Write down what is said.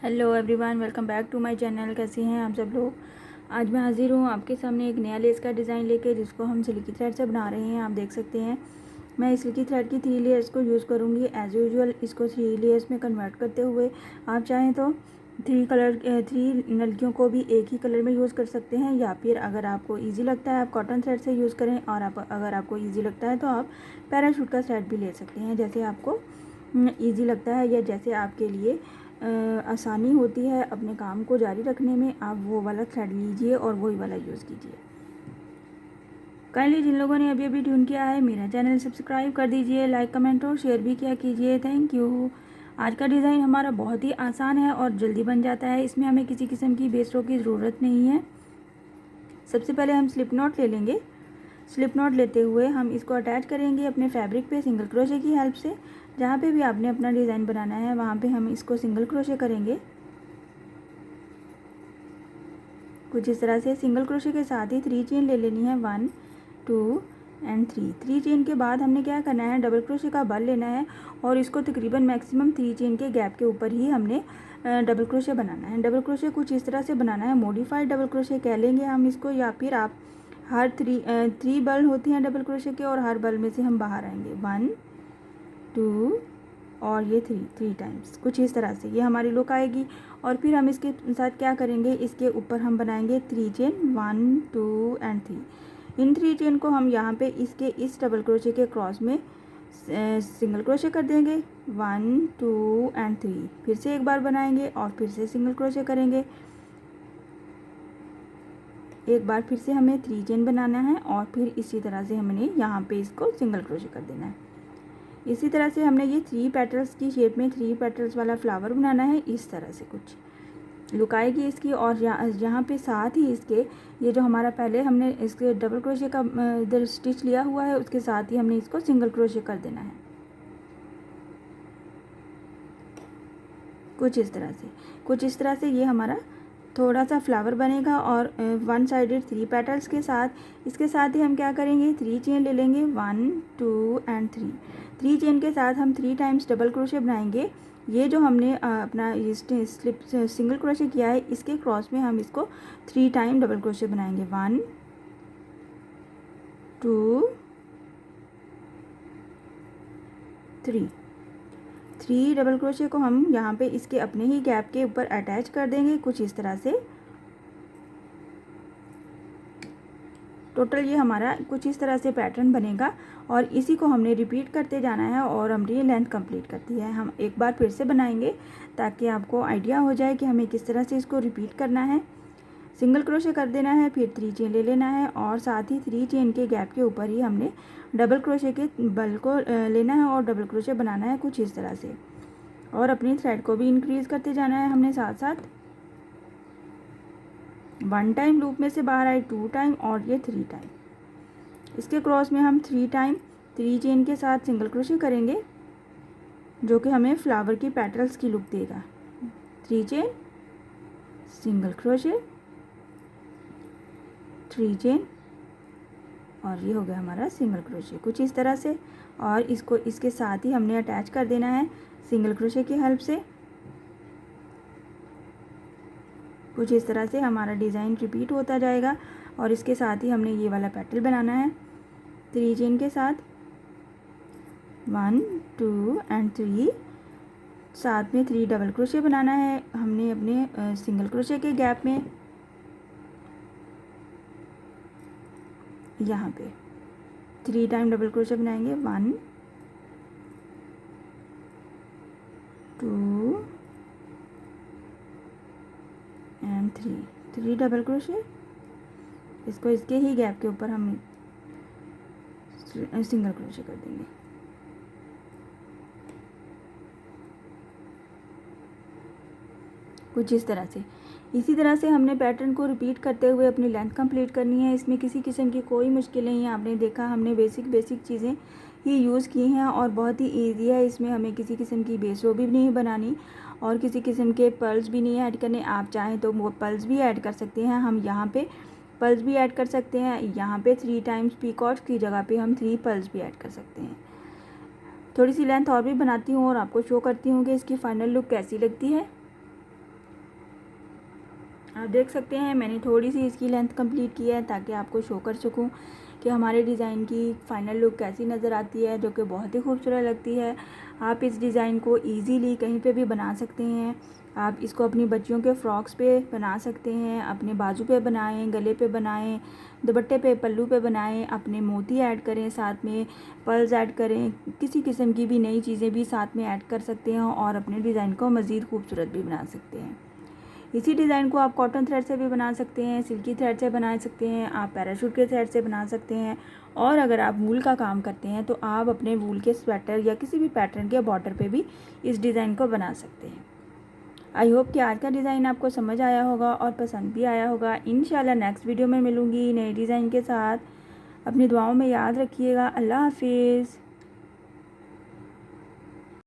Hello everyone, welcome back to my channel. कैसे हैं आप सब लोग। आज मैं हाजिर हूँ आपके सामने एक नया लेस का डिज़ाइन लेके, जिसको हम सिल्की थ्रेड से बना रहे हैं। आप देख सकते हैं मैं इस सिल्की थ्रेड की 3 लेयर्स को यूज़ करूँगी। एज़ यूजुअल इसको 3 लेयर्स में कन्वर्ट करते हुए आप चाहें तो 3 नलकियों को भी एक ही कलर में यूज़ कर सकते हैं, या फिर अगर आपको ईजी लगता है आप कॉटन थ्रेड से यूज़ करें, और अगर आपको ईजी लगता है तो आप पैराशूट का थ्रेड भी ले सकते हैं। जैसे आपको ईजी लगता है या जैसे आपके लिए आसानी होती है अपने काम को जारी रखने में, आप वो वाला थ्रेड लीजिए और वही वाला यूज़ कीजिए। काइंडली जिन लोगों ने अभी अभी ट्यून किया है मेरा चैनल सब्सक्राइब कर दीजिए, लाइक कमेंट और शेयर भी किया कीजिए। Thank you. आज का डिज़ाइन हमारा बहुत ही आसान है और जल्दी बन जाता है। इसमें हमें किसी किस्म की बेस रो की ज़रूरत नहीं है। सबसे पहले हम स्लिप नॉट ले लेंगे। स्लिप नॉट लेते हुए हम इसको अटैच करेंगे अपने फैब्रिक पे सिंगल क्रोशे की हेल्प से। जहाँ पे भी आपने अपना डिज़ाइन बनाना है वहाँ पे हम इसको सिंगल क्रोशे करेंगे। कुछ इस तरह से सिंगल क्रोशे के साथ ही 3 चेन ले लेनी है, 1 2 एंड 3 चेन के बाद हमने क्या करना है, डबल क्रोशे का बल लेना है और इसको तकरीबन मैक्सिमम 3 चेन के गैप के ऊपर ही हमने डबल क्रोशे बनाना है। डबल क्रोशे कुछ इस तरह से बनाना है, मॉडिफाइड डबल क्रोशे कह लेंगे हम इसको, या फिर आप हर 3 बल होते हैं डबल क्रोशे के, और हर बल में से हम बाहर आएंगे 1 2 और ये 3 टाइम्स। कुछ इस तरह से ये हमारी लुक आएगी। और फिर हम इसके साथ क्या करेंगे, इसके ऊपर हम बनाएंगे 3 चेन 1 2 एंड 3। इन 3 चेन को हम यहाँ पे इसके इस डबल क्रोशे के क्रॉस में सिंगल क्रोशे कर देंगे 1 2 एंड 3। फिर से एक बार बनाएंगे और फिर से सिंगल क्रोशे करेंगे। एक बार फिर से हमें 3 चेन बनाना है और फिर इसी तरह से हमने यहाँ पे इसको सिंगल क्रोशे कर देना है। इसी तरह से हमने ये 3 पेटल्स की शेप में 3 पेटल्स वाला फ्लावर बनाना है। इस तरह से कुछ लुक आएगी इसकी। और यहाँ पे साथ ही इसके ये जो हमारा पहले हमने इसके डबल क्रोशे का इधर स्टिच लिया हुआ है, उसके साथ ही हमने इसको सिंगल क्रोशे कर देना है। कुछ इस तरह से ये हमारा थोड़ा सा फ्लावर बनेगा। और 1 साइडेड 3 पेटल्स के साथ इसके साथ ही हम क्या करेंगे, 3 चेन ले लेंगे 1 2 एंड 3 चेन के साथ हम 3 टाइम्स डबल क्रोशे बनाएंगे। ये जो हमने अपना स्लिप सिंगल क्रोशे किया है, इसके क्रॉस में हम इसको 3 टाइम डबल क्रोशे बनाएंगे 1 2 3 डबल क्रोशे को हम यहाँ पे इसके अपने ही गैप के ऊपर अटैच कर देंगे। कुछ इस तरह से टोटल ये हमारा कुछ इस तरह से पैटर्न बनेगा और इसी को हमने रिपीट करते जाना है और हमने लेंथ कंप्लीट कर दी है। हम एक बार फिर से बनाएंगे ताकि आपको आइडिया हो जाए कि हमें किस तरह से इसको रिपीट करना है। सिंगल क्रोशे कर देना है, फिर 3 चेन ले लेना है और साथ ही 3 चेन के गैप के ऊपर ही हमने डबल क्रोशे के बल को लेना है और डबल क्रोशे बनाना है कुछ इस तरह से। और अपनी थ्रेड को भी इंक्रीज़ करते जाना है हमने साथ साथ। 1 टाइम लूप में से बाहर आए, 2 टाइम और ये 3 टाइम। इसके क्रॉस में हम 3 टाइम 3 चेन के साथ सिंगल क्रोशे करेंगे, जो कि हमें फ्लावर की पेटल्स की लुक देगा। 3 चेन सिंगल क्रोशे 3 चेन और ये हो गया हमारा सिंगल क्रोशे कुछ इस तरह से। और इसको इसके साथ ही हमने अटैच कर देना है सिंगल क्रोशे की हेल्प से। कुछ इस तरह से हमारा डिज़ाइन रिपीट होता जाएगा और इसके साथ ही हमने ये वाला पेटल बनाना है 3 चेन के साथ 1 2 एंड 3। साथ में 3 डबल क्रोशे बनाना है हमने अपने सिंगल क्रोशे के गैप में। यहाँ पे 3 टाइम डबल क्रोशे बनाएंगे 1 2 एंड 3 डबल क्रोशे। इसको इसके ही गैप के ऊपर हम सिंगल क्रोशे कर देंगे। कुछ इस तरह से। इसी तरह से हमने पैटर्न को रिपीट करते हुए अपनी लेंथ कंप्लीट करनी है। इसमें किसी किस्म की कोई मुश्किल नहीं है। आपने देखा हमने बेसिक चीज़ें ही यूज़ की हैं और बहुत ही ईजी है। इसमें हमें किसी किस्म की बेस रो भी नहीं बनानी और किसी किस्म के पर्ल्स भी नहीं ऐड करने। आप चाहें तो वो पर्ल्स भी ऐड कर सकते हैं। हम यहाँ पे पर्ल्स भी ऐड कर सकते हैं। यहाँ पे 3 टाइम्स पीकॉक्स की जगह पे हम 3 पर्ल्स भी ऐड कर सकते हैं। थोड़ी सी लेंथ और भी बनाती हूँ और आपको शो करती हूँ कि इसकी फ़ाइनल लुक कैसी लगती है। आप देख सकते हैं मैंने थोड़ी सी इसकी लेंथ कंप्लीट की है ताकि आपको शो कर सकूं कि हमारे डिज़ाइन की फ़ाइनल लुक कैसी नज़र आती है, जो कि बहुत ही खूबसूरत लगती है। आप इस डिज़ाइन को इजीली कहीं पे भी बना सकते हैं। आप इसको अपनी बच्चियों के फ्रॉक्स पे बना सकते हैं, अपने बाजू पे बनाएं, गले पे बनाएं, दुपट्टे पे, पल्लू पे बनाएं, अपने मोती ऐड करें, साथ में पर्ल्स ऐड करें, किसी किस्म की भी नई चीज़ें भी साथ में ऐड कर सकते हैं और अपने डिज़ाइन को मज़ीद खूबसूरत भी बना सकते हैं। इसी डिज़ाइन को आप कॉटन थ्रेड से भी बना सकते हैं, सिल्की थ्रेड से बना सकते हैं, आप पैराशूट के थ्रेड से बना सकते हैं, और अगर आप वूल का काम करते हैं तो आप अपने वूल के स्वेटर या किसी भी पैटर्न के बॉर्डर पे भी इस डिज़ाइन को बना सकते हैं। आई होप कि आज का डिज़ाइन आपको समझ आया होगा और पसंद भी आया होगा। इंशाल्लाह नेक्स्ट वीडियो में मिलूँगी नए डिज़ाइन के साथ। अपनी दुआओं में याद रखिएगा। अल्लाह हाफिज़।